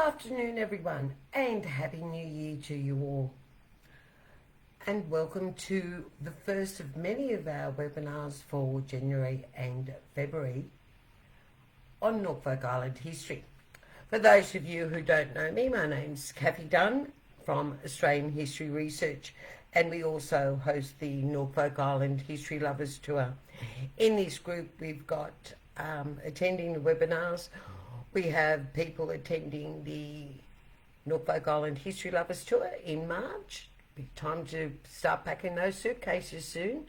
afternoon, everyone, and Happy New Year to you all. And welcome to the first of many of our webinars for January and February on Norfolk Island history. For those of you who don't know me, my name's Kathy Dunn from Australian History Research, and we also host the Norfolk Island History Lovers Tour. In this group, we've got attending the webinars. We have people attending the Norfolk Island History Lovers Tour in March. Time to start packing those suitcases soon.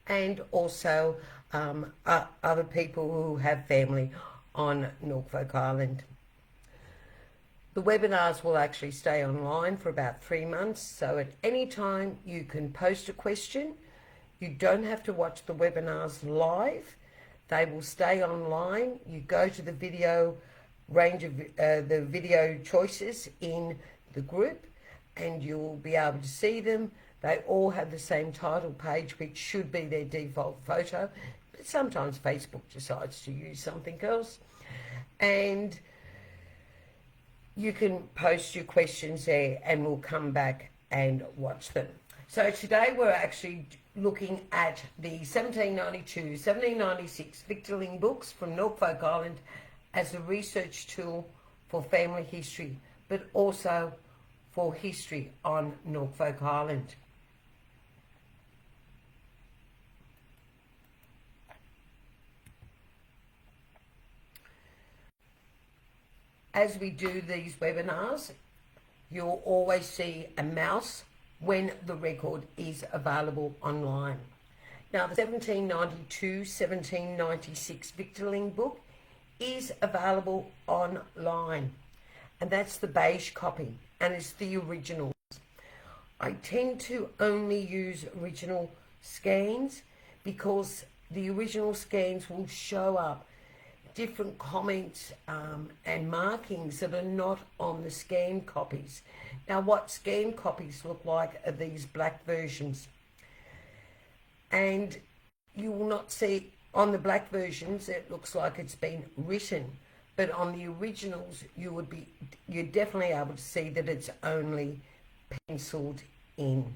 And also other people who have family on Norfolk Island. The webinars will actually stay online for about 3 months, so at any time you can post a question. You don't have to watch the webinars live. They will stay online. You go to the video range of the video choices in the group and you'll be able to see them. They all have the same title page, which should be their default photo, but sometimes Facebook decides to use something else. And you can post your questions there and we'll come back and watch them. So today we're actually looking at the 1792-1796 Victualing books from Norfolk Island as a research tool for family history, but also for history on Norfolk Island. As we do these webinars, you'll always see a mouse when the record is available online. Now, the 1792-1796 Victualing book is available online, and that's the beige copy, and it's the original. I tend to only use original scans because the original scans will show up different comments and markings that are not on the scanned copies. Now, what scanned copies look like are these black versions, and you will not see on the black versions it looks like it's been written, but on the originals you're definitely able to see that it's only penciled in.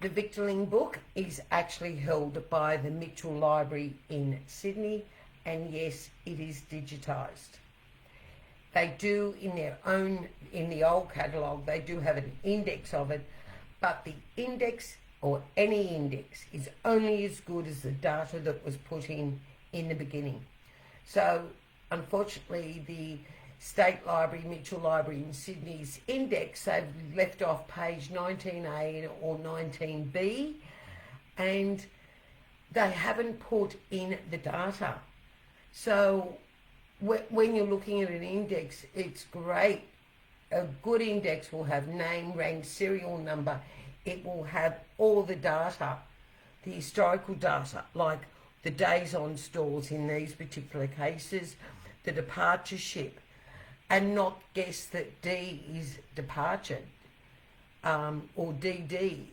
The Victualing book is actually held by the Mitchell Library in Sydney, and yes, it is digitised. They do in the old catalogue, they do have an index of it, but the index or any index is only as good as the data that was put in the beginning. So unfortunately, the State Library, Mitchell Library in Sydney's index, they've left off page 19A or 19B, and they haven't put in the data. So when you're looking at an index, it's great. A good index will have name, rank, serial number. It will have all the data, the historical data, like the days on stores in these particular cases, the departure ship, and not guess that D is departure or DD.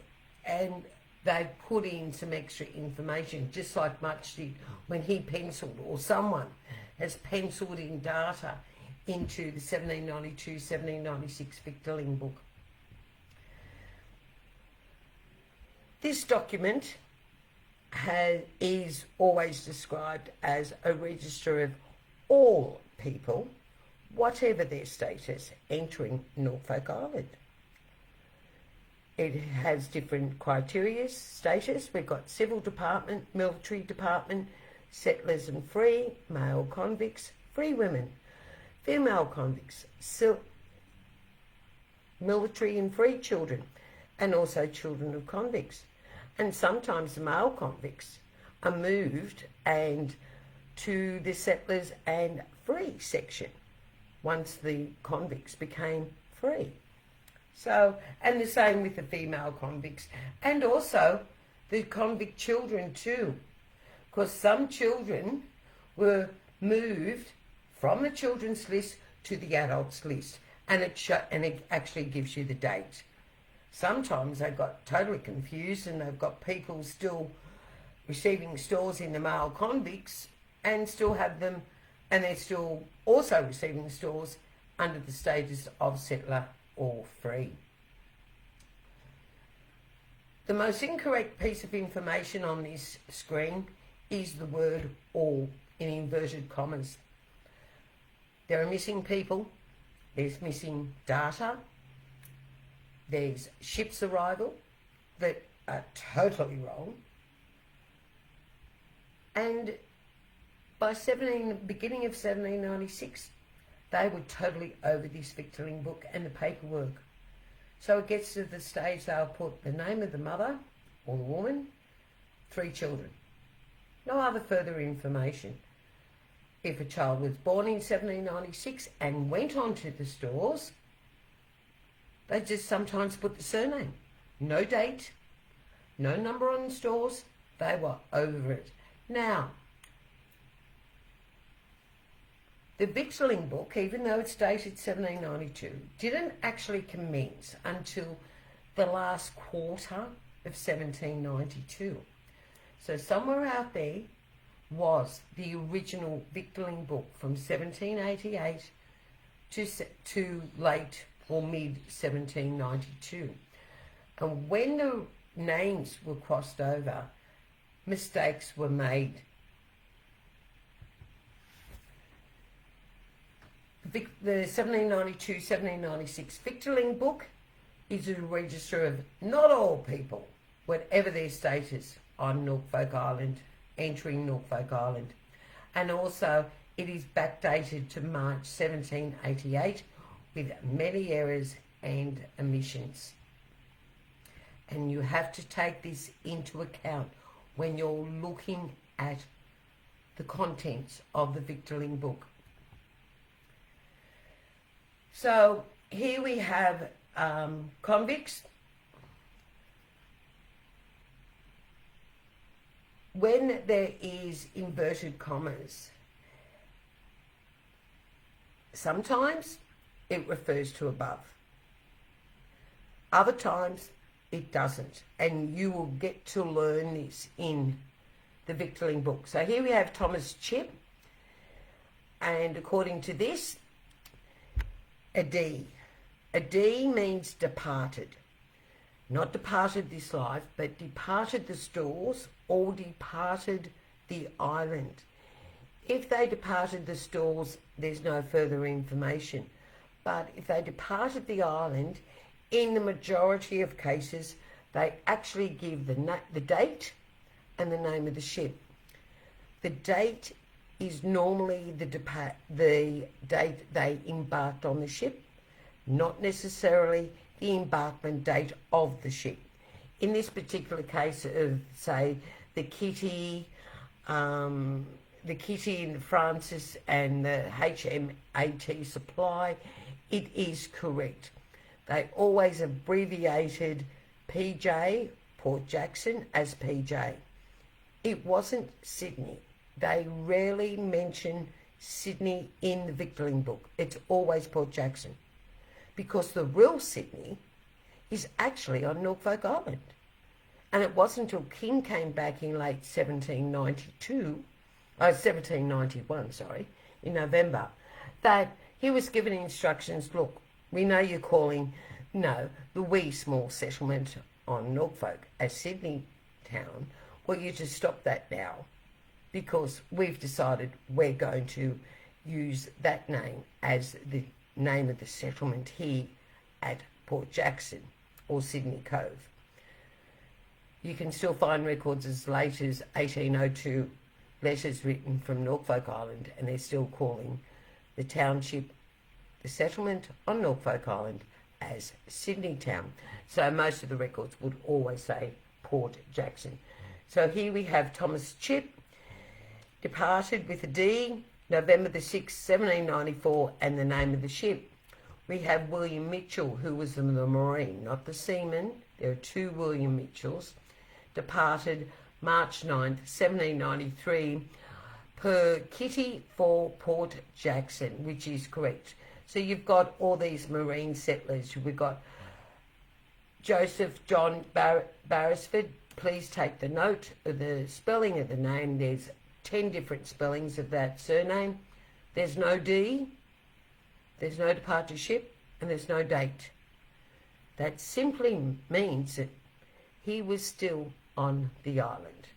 And they put in some extra information, just like Much did when he penciled, or someone has penciled in data into the 1792-1796 Victualing book. This document is always described as a register of all people, whatever their status, entering Norfolk Island. It has different criteria, status. We've got civil department, military department, settlers and free, male convicts, free women, female convicts, military and free children, and also children of convicts. And sometimes the male convicts are moved to the settlers and free section once the convicts became free. So, and the same with the female convicts, and also the convict children too, because some children were moved from the children's list to the adults list, and it actually gives you the date. Sometimes they got totally confused and they've got people still receiving stores in the male convicts and still have them and they're still also receiving stores under the status of settler or free. The most incorrect piece of information on this screen is the word all in inverted commas. There are missing people, there's missing data, there's ships arrival that are totally wrong, and by beginning of 1796, they were totally over this victualling book and the paperwork. So it gets to the stage they'll put the name of the mother or the woman, 3 children. No other further information. If a child was born in 1796 and went on to the stores, they just sometimes put the surname. No date, no number on the stores. They were over it. Now, the Victualling Book, even though it's dated 1792, didn't actually commence until the last quarter of 1792. So somewhere out there was the original Victualling Book from 1788 to late or mid 1792. And when the names were crossed over, mistakes were made. The 1792-1796 Victualling Book is a register of not all people, whatever their status on Norfolk Island, entering Norfolk Island. And also it is backdated to March 1788 with many errors and omissions. And you have to take this into account when you're looking at the contents of the Victualling Book. So here we have convicts. When there is inverted commas, sometimes it refers to above. Other times it doesn't. And you will get to learn this in the Victualling Book. So here we have Thomas Chip. And according to this, a D. A D means departed. Not departed this life, but departed the stores or departed the island. If they departed the stores, there's no further information. But if they departed the island, in the majority of cases, they actually give the date and the name of the ship. The date is normally the date they embarked on the ship, not necessarily the embarkment date of the ship. In this particular case of, say, the Kitty and the Francis and the HMAT Supply, it is correct. They always abbreviated PJ, Port Jackson, as PJ. It wasn't Sydney. They rarely mention Sydney in the Victualling Book. It's always Port Jackson, because the real Sydney is actually on Norfolk Island. And it wasn't until King came back in late 1791, in November, that he was given instructions, look, we know you're calling, the wee small settlement on Norfolk as Sydney town. Well, you just stop that now, because we've decided we're going to use that name as the name of the settlement here at Port Jackson or Sydney Cove. You can still find records as late as 1802, letters written from Norfolk Island, and they're still calling the township, the settlement on Norfolk Island, as Sydney Town. So most of the records would always say Port Jackson. So here we have Thomas Chip, departed with a D, November the 6th, 1794, and the name of the ship. We have William Mitchell, who was the Marine, not the seaman. There are 2 William Mitchells. Departed March 9th, 1793, per Kitty for Port Jackson, which is correct. So you've got all these marine settlers. We've got Joseph John Beresford. Please take the note of the spelling of the name. There's 10 different spellings of that surname. There's no D, there's no departure ship, and there's no date. That simply means that he was still on the island.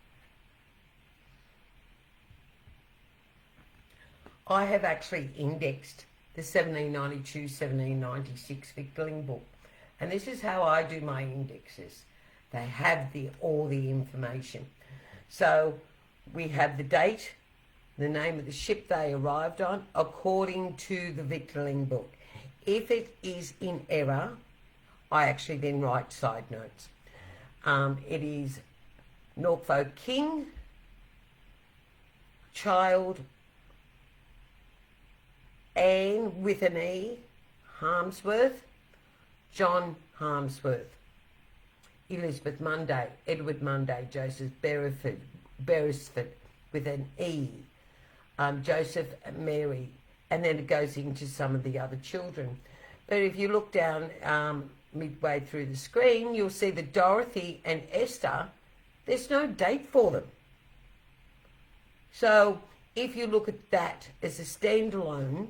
I have actually indexed the 1792-1796 Victualing Book, and this is how I do my indexes. They have all the information. So we have the date, the name of the ship they arrived on, according to the Victualing Book. If it is in error, I actually then write side notes. It is Norfolk King, Child, Anne with an E, Harmsworth, John Harmsworth, Elizabeth Munday, Edward Munday, Joseph Beresford with an E, Joseph Mary, and then it goes into some of the other children. But if you look down midway through the screen, you'll see that Dorothy and Esther, there's no date for them. So if you look at that as a standalone,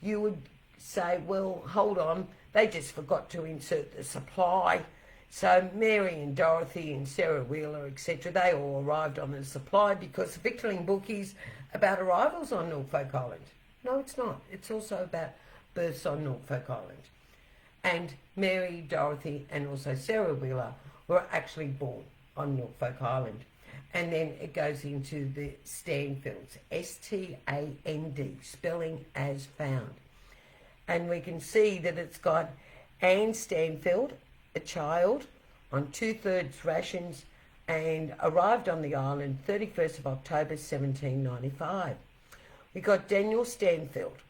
you would say, well, hold on, they just forgot to insert the supply. So Mary and Dorothy and Sarah Wheeler, etc., they all arrived on the supply because the Victualing Book is about arrivals on Norfolk Island. No, it's not. It's also about births on Norfolk Island. And Mary, Dorothy, and also Sarah Wheeler were actually born on Norfolk Island. And then it goes into the Stanfields, S-T-A-N-D, spelling as found. And we can see that it's got Anne Stanfield, a child, on 2/3 rations and arrived on the island 31st of October 1795. We got Daniel Stanfield,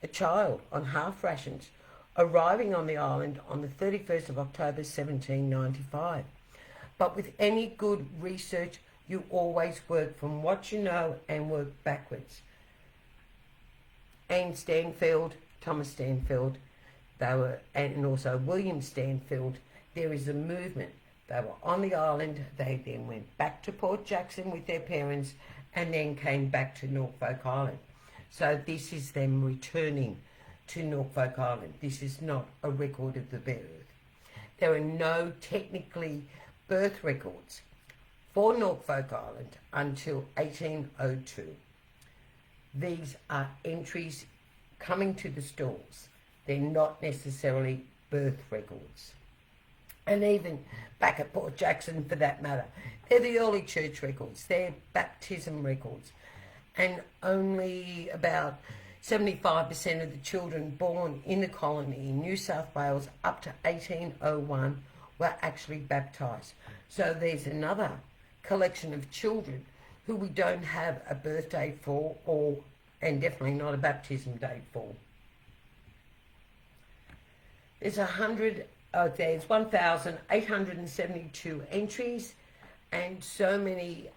a child, on half rations, arriving on the island on the 31st of October 1795. But with any good research, you always work from what you know and work backwards. Anne Stanfield, Thomas Stanfield, and also William Stanfield, there is a movement. They were on the island, they then went back to Port Jackson with their parents and then came back to Norfolk Island. So this is them returning to Norfolk Island. This is not a record of the birth. There are no technically birth records for Norfolk Island until 1802. These are entries coming to the stores. They're not necessarily birth records. And even back at Port Jackson, for that matter, they're the early church records. They're baptism records. And only about 75% of the children born in the colony in New South Wales up to 1801 were actually baptised. So there's another collection of children who we don't have a birth date for, and definitely not a baptism date for. There's 1,872 entries, and so many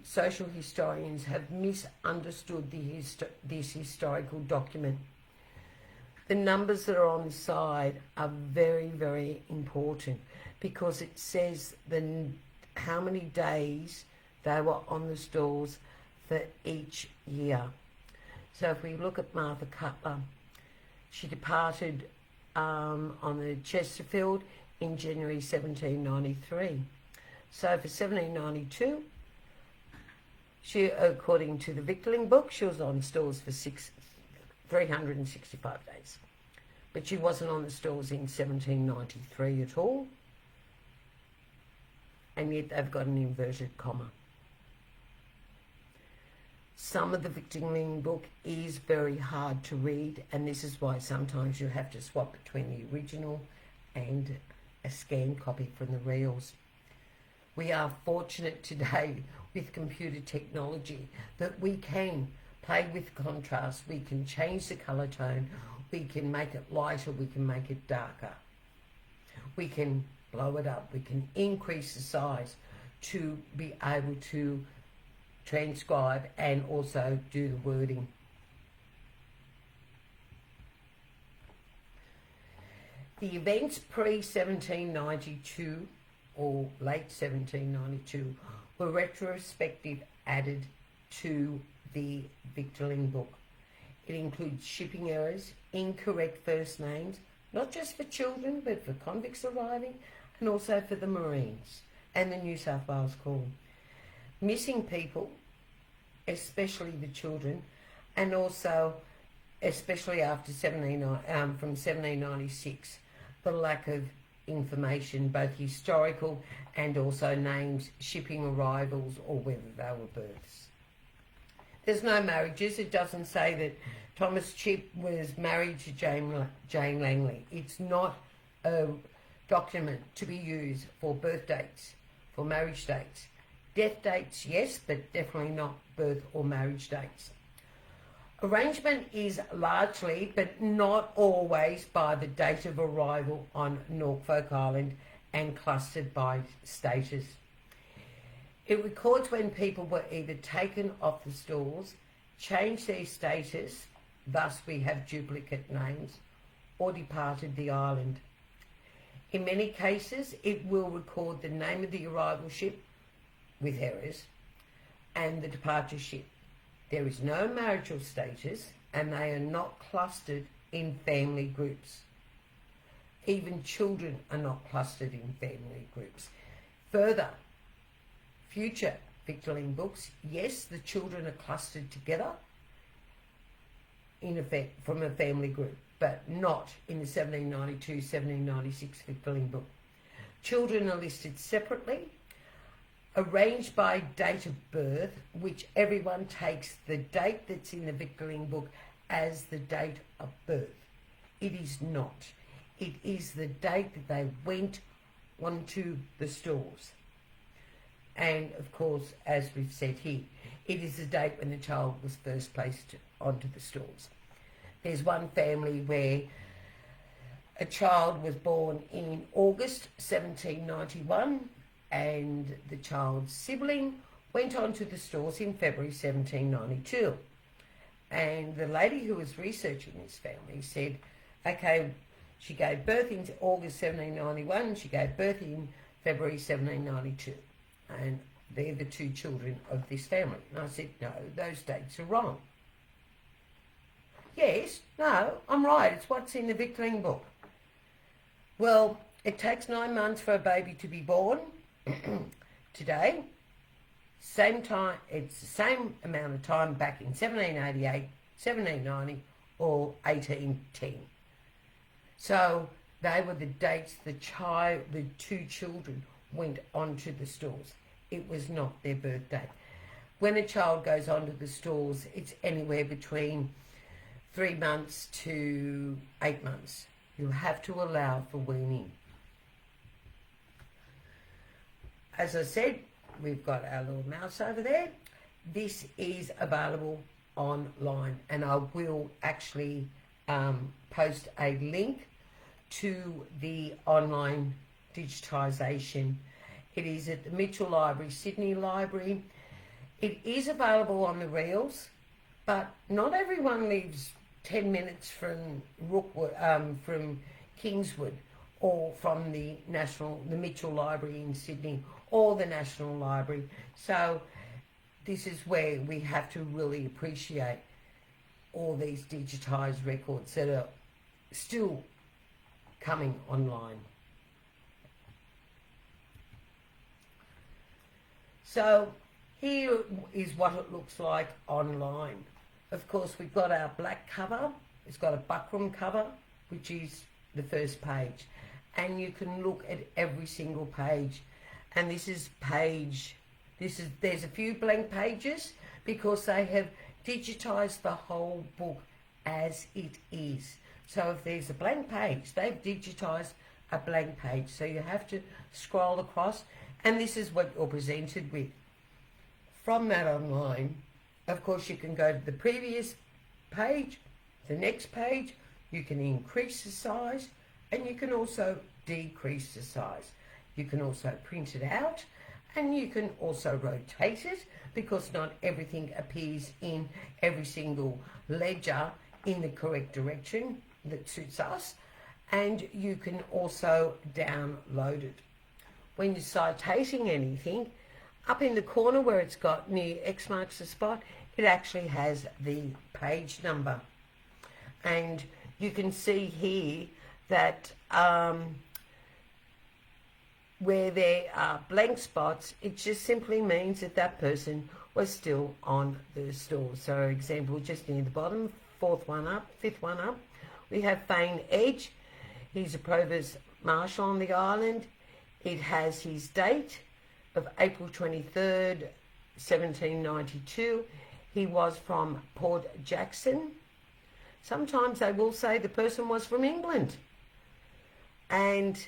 social historians have misunderstood this historical document. The numbers that are on the side are very, very important because it says how many days they were on the stalls for each year. So if we look at Martha Cutler, she departed on the Chesterfield in January 1793. So for 1792, she, according to the Victualing Book, she was on stalls for 365 days. But she wasn't on the stalls in 1793 at all. And yet they've got an inverted comma. Some of the Victualing Book is very hard to read, and this is why sometimes you have to swap between the original and a scanned copy from the reels. We are fortunate today with computer technology that we can play with contrast, we can change the colour tone, we can make it lighter, we can make it darker. We can blow it up, we can increase the size to be able to transcribe and also do the wording. The events pre-1792 or late 1792 were retrospective added to the Victualing Book. It includes shipping errors, incorrect first names, not just for children, but for convicts arriving, and also for the Marines and the New South Wales Corps. Missing people, especially the children, and also, especially after from 1796, the lack of information, both historical and also names, shipping arrivals, or whether they were births. There's no marriages. It doesn't say that Thomas Chipp was married to Jane Langley. It's not a document to be used for birth dates, for marriage dates. Death dates, yes, but definitely not birth or marriage dates. Arrangement is largely, but not always, by the date of arrival on Norfolk Island and clustered by status. It records when people were either taken off the stores, changed their status, thus we have duplicate names, or departed the island. In many cases, it will record the name of the arrival ship, with errors, and the departure ship. There is no marital status, and they are not clustered in family groups. Even children are not clustered in family groups. Further, future victualling books, yes, the children are clustered together from a family group, but not in the 1792-1796 victualling book. Children are listed separately, arranged by date of birth, which everyone takes the date that's in the victualling book as the date of birth. It is not. It is the date that they went onto the stores. And of course, as we've said here, it is the date when the child was first placed onto the stores. There's one family where a child was born in August 1791, and the child's sibling went onto the stores in February 1792. And the lady who was researching this family said, okay, she gave birth in August 1791, she gave birth in February 1792. And they're the two children of this family. And I said, no, those dates are wrong. Yes, no, I'm right, it's what's in the victualling book. Well, it takes 9 months for a baby to be born. Today, same time, it's the same amount of time back in 1788, 1790, or 1810. So they were the dates the two children went onto the stores. It was not their birth date. When a child goes onto the stores, it's anywhere between 3 months to 8 months. You have to allow for weaning. As I said, we've got our little mouse over there. This is available online, and I will actually post a link to the online digitisation. It is at the Mitchell Library, Sydney Library. It is available on the reels, but not everyone lives 10 minutes from from Kingswood, or from the Mitchell Library in Sydney, or the National Library. So this is where we have to really appreciate all these digitised records that are still coming online. So here is what it looks like online. Of course, we've got our black cover. It's got a buckram cover, which is the first page. And you can look at every single page. And there's a few blank pages because they have digitised the whole book as it is. So if there's a blank page, they've digitised a blank page. So you have to scroll across, and this is what you're presented with. From that online, of course, you can go to the previous page, the next page. You can increase the size, and you can also decrease the size. You can also print it out, and you can also rotate it, because not everything appears in every single ledger in the correct direction that suits us. And you can also download it. When you're citating anything, up in the corner where it's got near X marks the spot, it actually has the page number And you can see here that where there are blank spots, it just simply means that that person was still on the store. So, example, just near the bottom, fifth one up, we have Fane Edge. He's a provost marshal on the island. It has his date of April 23rd, 1792. He was from Port Jackson. Sometimes they will say the person was from England. And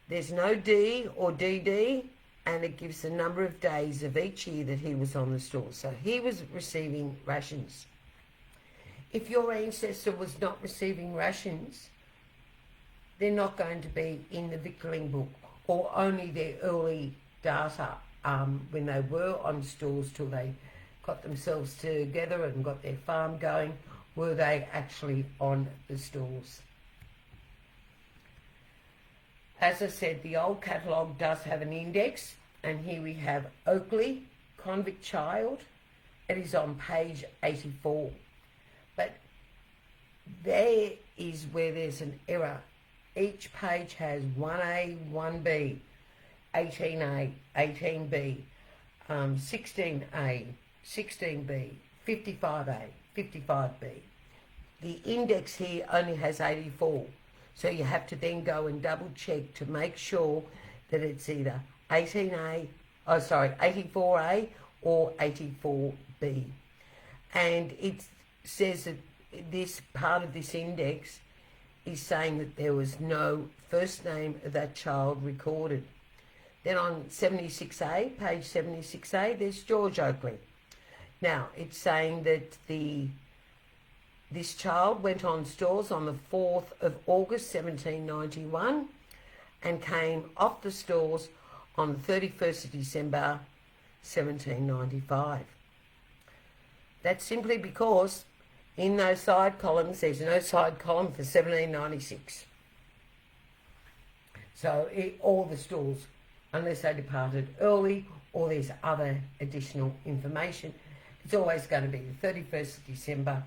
there's no D or DD, and it gives the number of days of each year that he was on the store. So he was receiving rations. If your ancestor was not receiving rations, they're not going to be in the Victualing Book, or only their early data when they were on stores till they got themselves together and got their farm going, were they actually on the stores. As I said, the old catalogue does have an index, and here we have Oakley, convict child. It is on page 84. But there is where there's an error. Each page has 1A, 1B, 18A, 18B, 16A, 16B, 55A, 55B. The index here only has 84. So you have to then go and double check to make sure that it's either 84A or 84B. And it says that this part of this index is saying that there was no first name of that child recorded. Then on 76A, page 76A, there's George Oakley. Now, it's saying that this child went on stores on the 4th of August 1791 and came off the stores on the 31st of December 1795. That's simply because in those side columns there's no side column for 1796. So all the stores, unless they departed early or there's other additional information, it's always going to be the 31st of December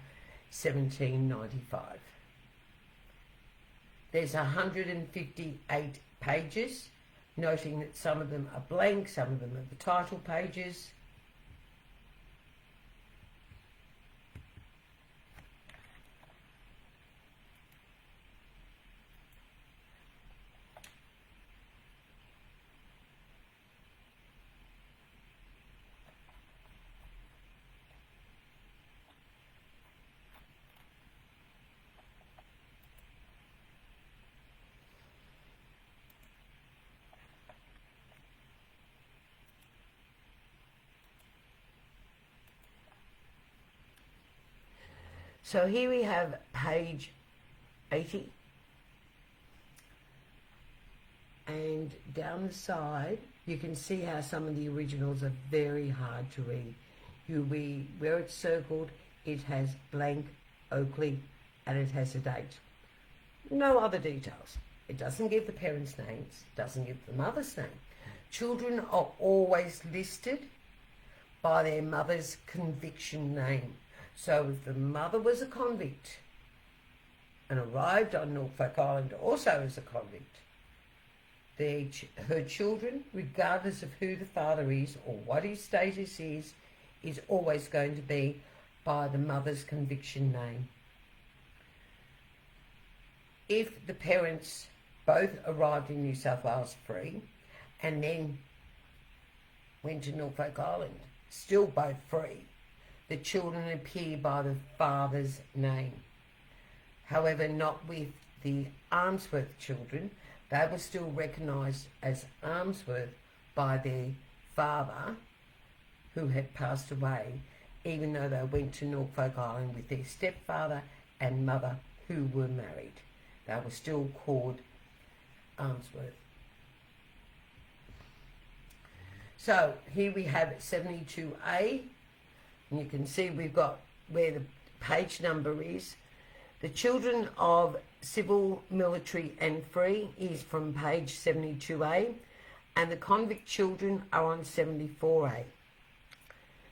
1795. There's 158 pages, noting that some of them are blank, some of them are the title pages. So here we have page 80, and down the side you can see how some of the originals are very hard to read. Where it's circled, it has blank Oakley and it has a date. No other details. It doesn't give the parents' names, doesn't give the mother's name. Children are always listed by their mother's conviction name. So if the mother was a convict and arrived on Norfolk Island also as a convict, her children, regardless of who the father is or what his status is always going to be by the mother's conviction name. If the parents both arrived in New South Wales free and then went to Norfolk Island, still both free, the children appear by the father's name. However, not with the Armsworth children. They were still recognised as Armsworth by their father, who had passed away, even though they went to Norfolk Island with their stepfather and mother, who were married. They were still called Armsworth. So here we have 72A. And you can see we've got where the page number is. The children of civil, military and free is from page 72A, and the convict children are on 74A.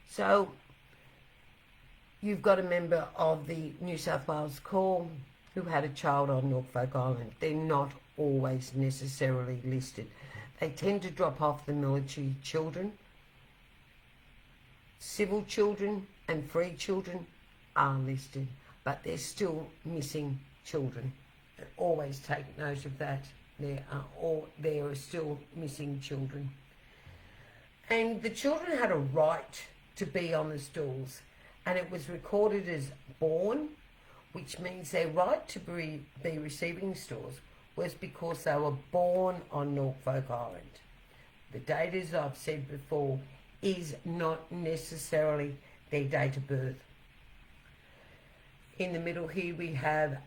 So you've got a member of the New South Wales Corps who had a child on Norfolk Island. They're not always necessarily listed. They tend to drop off the military children. Civil children and free children are listed, but they're still missing children. Always take note of that. There are still missing children. And the children had a right to be on the stalls, and it was recorded as born, which means their right to be receiving stalls was because they were born on Norfolk Island. The date, as I've said before, is not necessarily their date of birth. In the middle here we have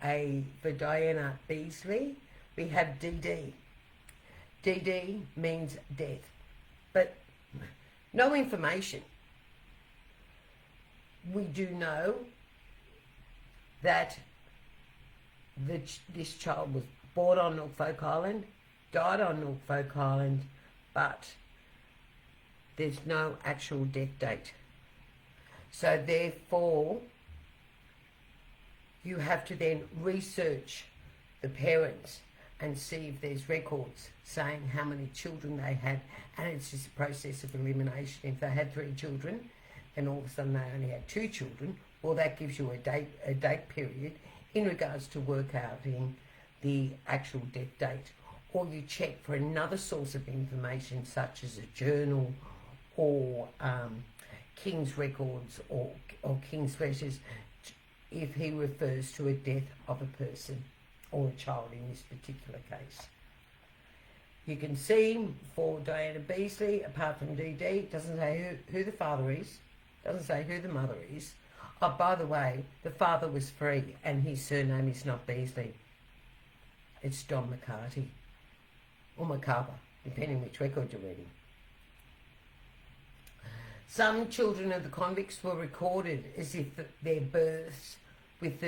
for Diana Beasley, we have DD. DD means death, but no information. We do know that this child was born on Norfolk Island, died on Norfolk Island, but there's no actual death date. So therefore, you have to then research the parents and see if there's records saying how many children they had, and it's just a process of elimination. If they had 3 children, and all of a sudden they only had 2 children, well, that gives you a date period in regards to work out in the actual death date. Or you check for another source of information, such as a journal or King's records or King's letters, if he refers to a death of a person or a child in this particular case. You can see for Diana Beasley, apart from DD, it doesn't say who the father is, doesn't say who the mother is. Oh, by the way, the father was free and his surname is not Beasley. It's Don McCarty or McCarver, depending which record you're reading. Some children of the convicts were recorded as if their births with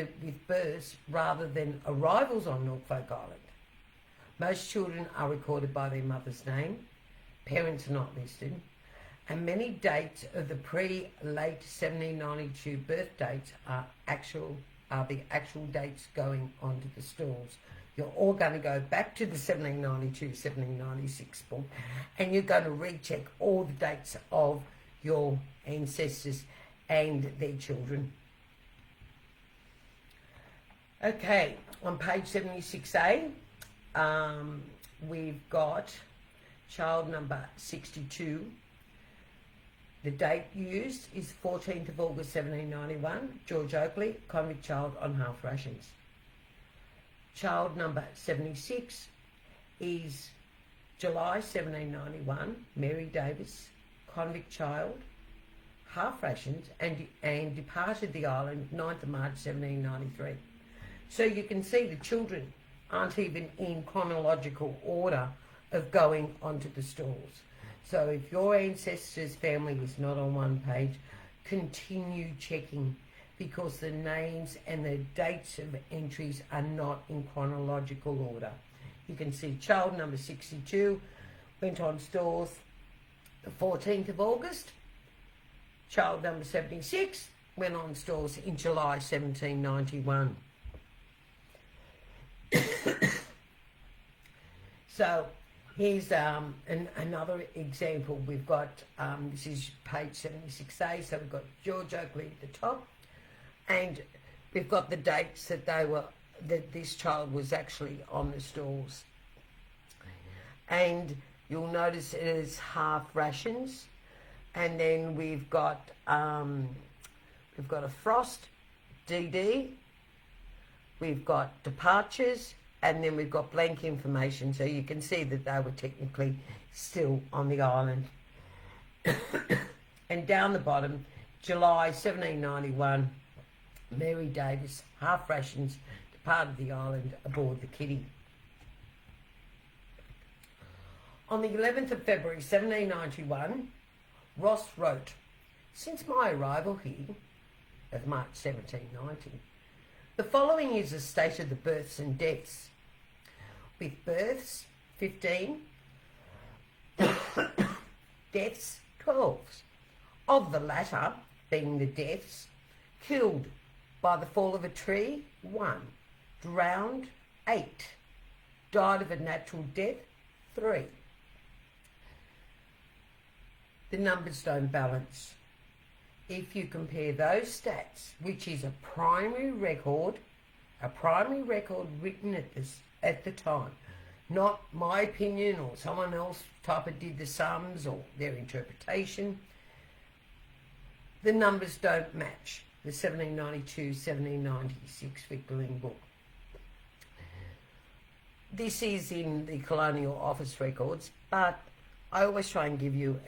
births rather than arrivals on Norfolk Island. Most children are recorded by their mother's name. Parents are not listed. And many dates of the pre-late 1792 birth dates are the actual dates going onto the stalls. You're all going to go back to the 1792-1796 book, and you're going to recheck all the dates of your ancestors and their children. Okay, on page 76A, we've got child number 62. The date used is 14th of August 1791, George Oakley, convict child on half rations. Child number 76 is July 1791, Mary Davis, convict child, half rations, and departed the island 9th of March 1793. So you can see the children aren't even in chronological order of going onto the stalls. So if your ancestors' family is not on one page, continue checking, because the names and the dates of entries are not in chronological order. You can see child number 62 went on stalls the 14th of August. Child number 76 went on stalls in July 1791. So here's another example. We've got, this is page 76A, so we've got George Oakley at the top, and we've got the dates that this child was actually on the stalls. And you'll notice it is half rations, and then we've got a Frost, DD, we've got departures, and then we've got blank information, so you can see that they were technically still on the island. And down the bottom, July 1791, Mary Davis, half rations, departed the island aboard the Kitty. On the 11th of February 1791, Ross wrote, "Since my arrival here of March 1790, the following is a state of the births and deaths. With births, 15, deaths, 12. Of the latter, being the deaths, Killed by the fall of a tree, 1. Drowned, 8. Died of a natural death, 3. The numbers don't balance. If you compare those stats, which is a primary record written at the time, not my opinion or someone else type of did the sums or their interpretation, the numbers don't match the 1792-1796 Victualing Book. This is in the Colonial Office records, but I always try and give you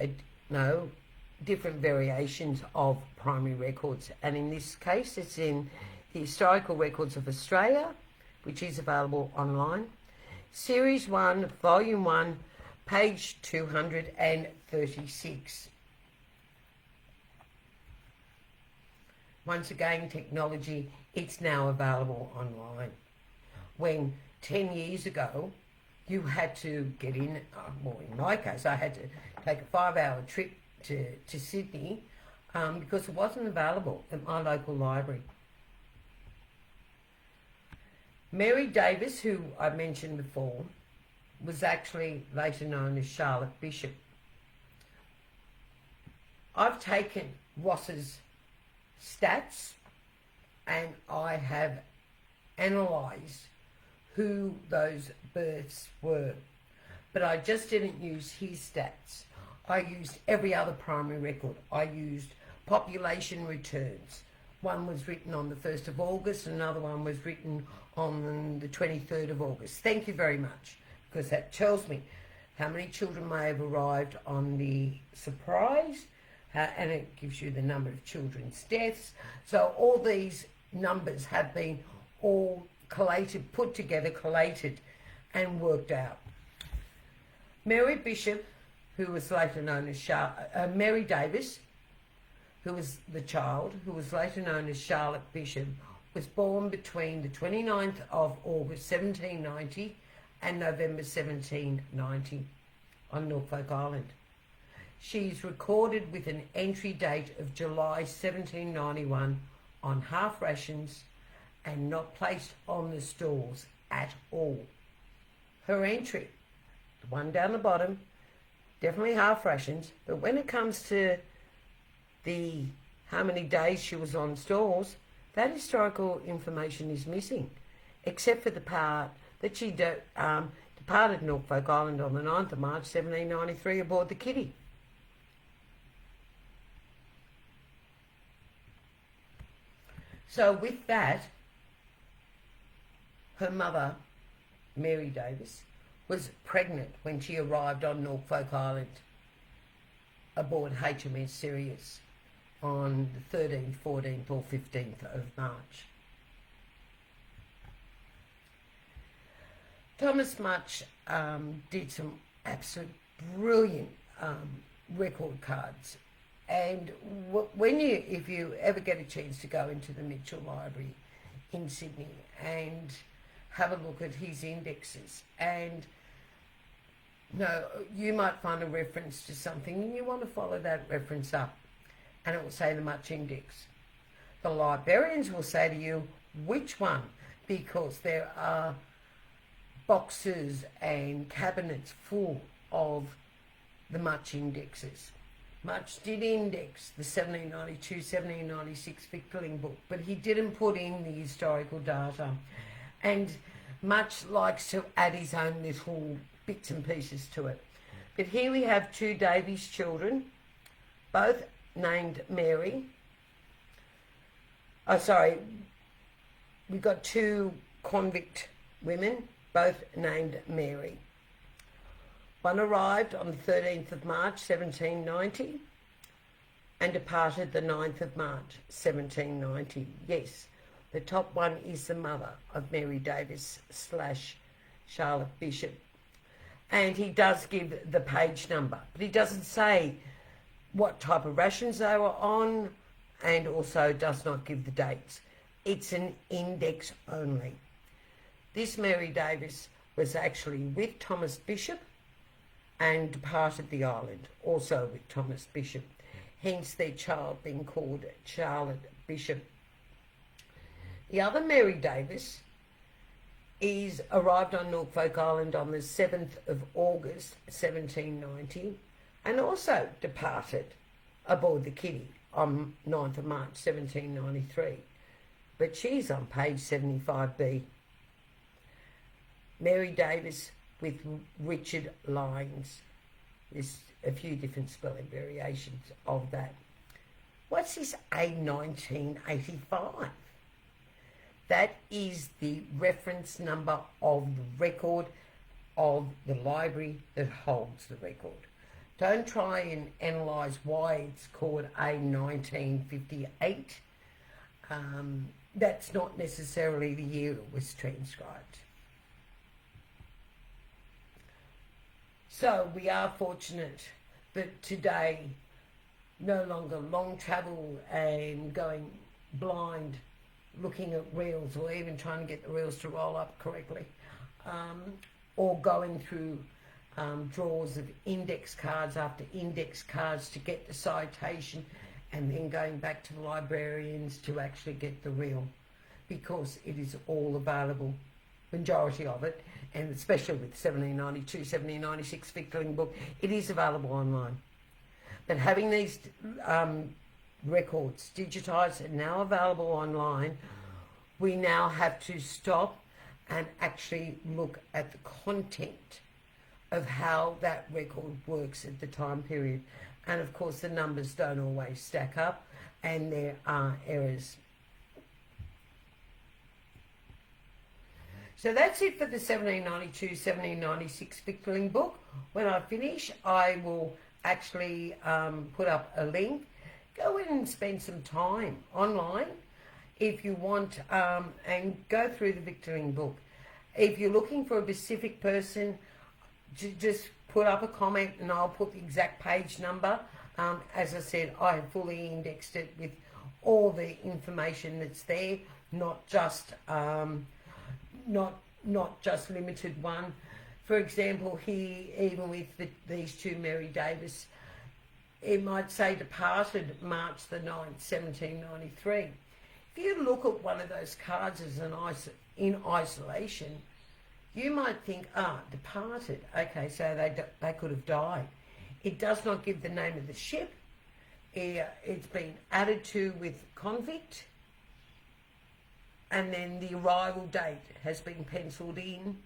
different variations of primary records, and in this case it's in the Historical Records of Australia, which is available online. Series 1, Volume 1, page 236. Once again, technology, it's now available online. When 10 years ago, you had to get in, well, in my case, I had to take a 5-hour trip to Sydney because it wasn't available at my local library. Mary Davis, who I mentioned before, was actually later known as Charlotte Bishop. I've taken Ross's stats and I have analysed who those births were, but I just didn't use his stats. I used every other primary record. I used population returns. One was written on the 1st of August, another one was written on the 23rd of August. Thank you very much, because that tells me how many children may have arrived on the surprise, and it gives you the number of children's deaths. So all these numbers have been all collated, put together, collated and worked out. Mary Bishop, who was later known as Mary Davis, who was the child, who was later known as Charlotte Bishop, was born between the 29th of August 1790 and November 1790 on Norfolk Island. She's recorded with an entry date of July 1791 on half rations and not placed on the stalls at all. Her entry, the one down the bottom, definitely half rations, but when it comes to the how many days she was on stalls, that historical information is missing, except for the part that she departed Norfolk Island on the 9th of March 1793 aboard the Kitty. So with that, her mother, Mary Davis, was pregnant when she arrived on Norfolk Island aboard HMS Sirius on the 13th, 14th or 15th of March. Thomas Much did some absolute brilliant record cards, and if you ever get a chance to go into the Mitchell Library in Sydney and have a look at his indexes, and you might find a reference to something and you want to follow that reference up, and it will say the Much Index. The librarians will say to you which one, because there are boxes and cabinets full of the Much indexes. Much did index the 1792-1796 Victualing Book, but he didn't put in the historical data. And Much likes to add his own little bits and pieces to it. But here we have two Davies children, both named Mary. We've got two convict women, both named Mary. One arrived on the 13th of March 1790 and departed the 9th of March 1790. Yes, the top one is the mother of Mary Davis / Charlotte Bishop. And he does give the page number, but he doesn't say what type of rations they were on, and also does not give the dates. It's an index only. This Mary Davis was actually with Thomas Bishop and departed the island, also with Thomas Bishop, hence their child being called Charlotte Bishop. The other Mary Davis is arrived on Norfolk Island on the 7th of August 1790 and also departed aboard the Kitty on 9th of March 1793. But she's on page 75B. Mary Davis with Richard Lyons. There's a few different spelling variations of that. What's this A1985? That is the reference number of the record of the library that holds the record. Don't try and analyse why it's called A1958. That's not necessarily the year it was transcribed. So we are fortunate that today, no longer long travel and going blind, looking at reels or even trying to get the reels to roll up correctly, or going through drawers of index cards after index cards to get the citation and then going back to the librarians to actually get the reel, because it is all available, majority of it, and especially with 1792, 1796 Victualing Book, it is available online. But having these records digitised and now available online, we now have to stop and actually look at the content of how that record works at the time period. And of course the numbers don't always stack up and there are errors. So that's it for the 1792-1796 Victualing Book. When I finish, I will actually put up a link. Go in and spend some time online if you want, and go through the Victualing Book. If you're looking for a specific person, just put up a comment and I'll put the exact page number. As I said, I have fully indexed it with all the information that's there, not just limited one. For example, here, even with these two Mary Davis, it might say departed March the 9th, 1793. If you look at one of those cards as in isolation, you might think, departed. Okay, so they could have died. It does not give the name of the ship. It's been added to with convict, and then the arrival date has been penciled in,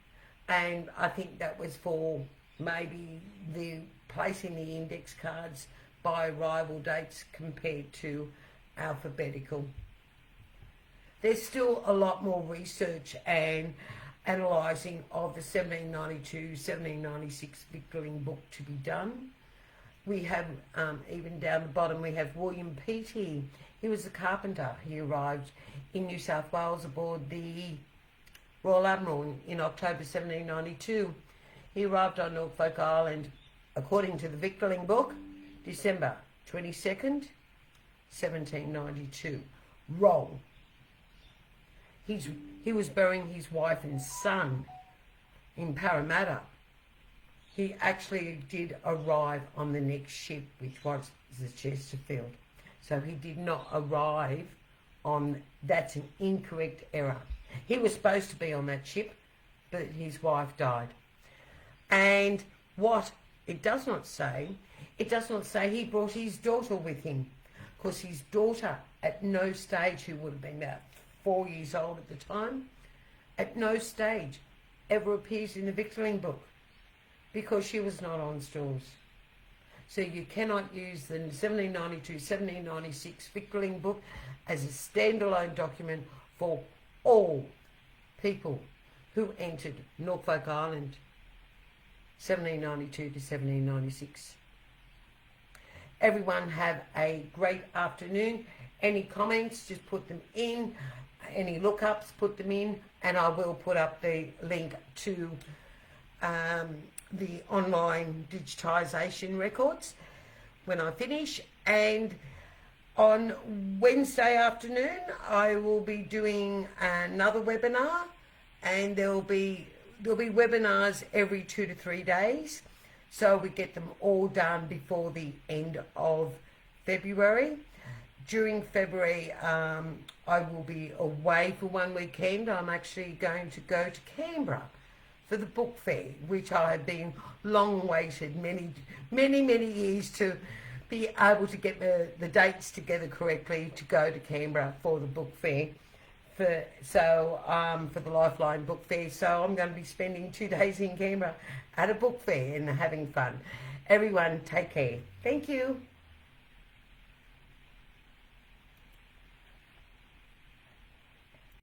and I think that was for maybe the placing the index cards by arrival dates compared to alphabetical. There's still a lot more research and analysing of the 1792-1796 Victualing Book to be done. We have, even down the bottom, we have William Peaty. He was a carpenter. He arrived in New South Wales aboard the Royal Admiral in October 1792. He arrived on Norfolk Island, according to the Victualing Book, December 22nd, 1792. Wrong. He was burying his wife and son in Parramatta. He actually did arrive on the next ship, which was the Chesterfield. So he did not arrive on, that's an incorrect error. He was supposed to be on that ship, but his wife died. And what it does not say he brought his daughter with him, because his daughter at no stage, who would have been about 4 years old at the time, at no stage ever appears in the Victualing Book, because she was not on stores. So you cannot use the 1792-1796 Victualing Book as a standalone document for all people who entered Norfolk Island 1792 to 1796. Everyone have a great afternoon. Any comments, just put them in. Any lookups, put them in, and I will put up the link to the online digitisation records when I finish. And on Wednesday afternoon I will be doing another webinar, and there'll be webinars every 2 to 3 days, so we get them all done before the end of February. during February, I will be away for one weekend. I'm actually going to go to Canberra for the book fair, which I have been long waited many years to be able to get the dates together correctly to go to Canberra for the book fair. For the Lifeline Book Fair. So I'm going to be spending 2 days in Canberra at a book fair and having fun. Everyone, take care. Thank you.